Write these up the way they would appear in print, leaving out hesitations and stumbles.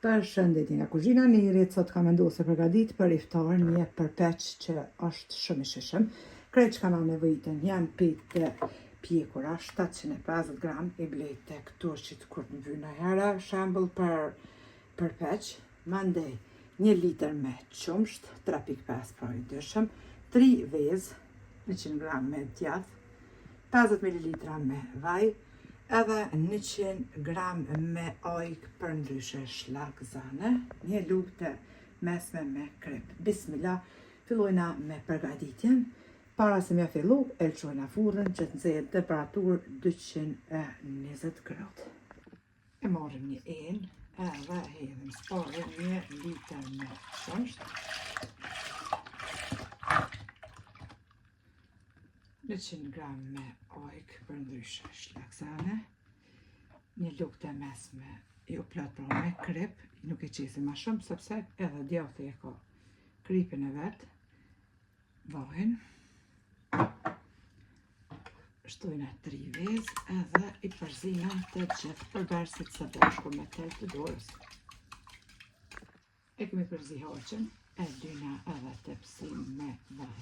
Përshëndetje nga kuzhina e Nirit, sot kam vendosur të përgatit për iftar një përpeq që është shumë i shishëm. Krejt që kam nevojitën janë pitë pjekura, 750 gram, i blejt tek turqit kur të mbyna herë, shembull për përpeq, mandej 1 litër me qumsht, 3.5 pra i dyshëm, 3 vezë, 100 gram me djath, 50 ml me vaj, edhe 100 gram me ojk për ndryshe shlakzane, një lugë të mesme me krep. Bismillah, fillojna me përgatitjen. Para se me fillu, e lëshojna furrën që të nxehet temperaturë 220 gradë. E marrim një enë, edhe hedhim spare 1 litër me qumsht, 100 gram me ojk për ndryshe shlakzane, një lugë të mesme jo plot pra me krep, nuk e qesim ma shumë sepse edhe djathi e ka kripin e vet, vajin, shtojna 3 vezë edhe i përzina të gjithë përbërësit së bashku me tel të dorës. E kemi përzi harqen, e dyna edhe tepsin me vaj.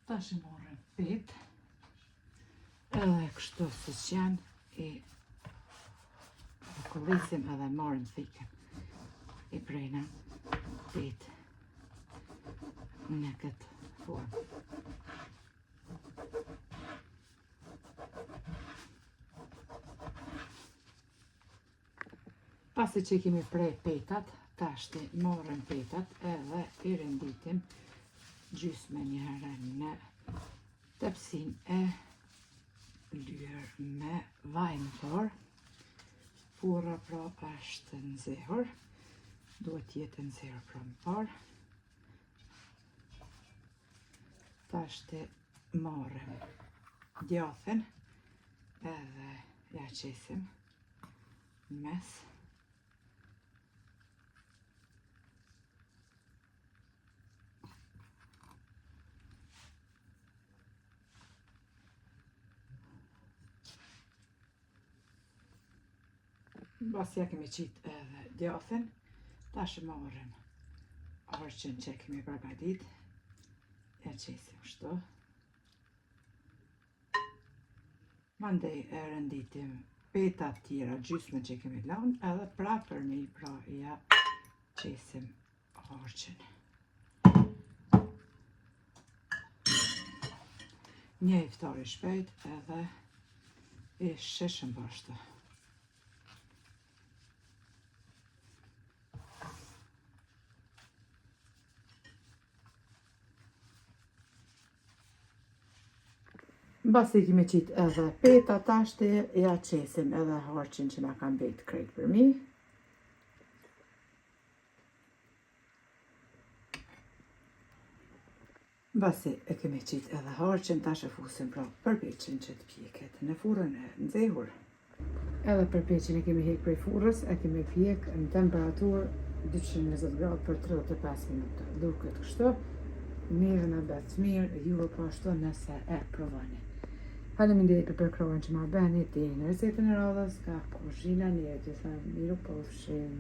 Tash i morëm pit, edhe kështu si që janë, i kollisim edhe marrim thikën. I prejna pit në këtë formë. Pasi që kemi prej petat, tash i morëm petat edhe i renditim gjysme njëherë në tepsin e lyer me vaj më parë. Furra pra është nxehur, duhet jetë nxehur pra më parë. Tash të marrim djathin edhe ja qesim në mes. Basi ja kemi qitë edhe djathin, tash marrim harqen që kemi përgatit, ja qesim kështu. Mandej e renditim petat tjera gjysme që kemi lanë, edhe pra për një pra ja qesim harqen. Një iftar i shpejt edhe i shishëm bashkë. Basi kemi qitë edhe peta tashti, ja qesim edhe harqin që na kanë bejt krejt për mi. Basi e kemi qitë edhe harqin, tash e fusim pra përpeqin që të pjeket në furrën e nxehur. Edhe përpeqin e kemi hek prej furrës, e kemi pjek në temperaturë 220 gradë për 35 minuta. Duket kështu, mirë në betë mirë, ju po ashtu nëse e provani. Faleminderit për përkrohen që ma bëni, ti në resetën e radhës, ka kuzhina e Nirit, ju them miru pofshim.